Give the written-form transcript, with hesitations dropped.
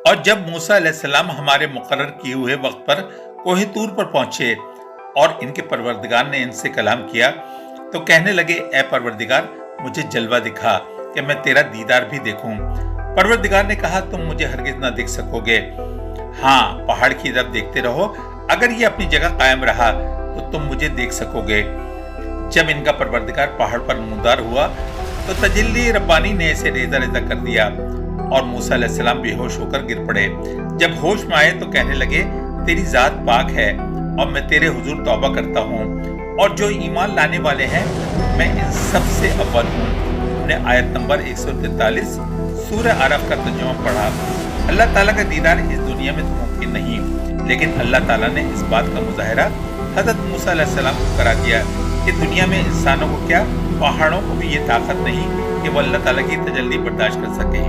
और जब मूसा अलैहिस्सलाम हमारे मुकर्रर किए हुए वक्त पर कोहे तूर पर पहुंचे और इनके परवरदिगार ने इनसे कलाम किया तो कहने लगे, ए परवरदिगार, मुझे जलवा दिखा कि मैं तेरा दीदार भी देखूं। परवरदिगार ने कहा, तुम मुझे हरगिज ना देख सकोगे। हाँ, पहाड़ की तरफ देखते रहो, अगर ये अपनी जगह कायम रहा तो तुम मुझे देख सकोगे। जब इनका परवरदिगार पहाड़ पर नमूदार हुआ तो तजल्ली रब्बानी ने इसे रेजा रेजा कर दिया और मूसा अलैहिस्सलाम बेहोश होकर गिर पड़े। जब होश में आए तो कहने लगे, तेरी जात पाक है और मैं तेरे हुजूर तौबा करता हूँ और जो ईमान लाने वाले हैं मैं इन सब से अव्वल हूँ। हमने आयत नंबर 143 सूरह आरफ का तर्जुमा पढ़ा। अल्लाह ताला का दीदार इस दुनिया में तो मुमकिन नहीं, लेकिन अल्लाह ताला ने इस बात का मुजाहिरा हज़रत मूसा अलैहिस्सलाम को करा दिया कि दुनिया में इंसानों को क्या, पहाड़ों को भी ये ताकत नहीं कि वो अल्लाह ताला की तजल्ली बर्दाश्त कर सके।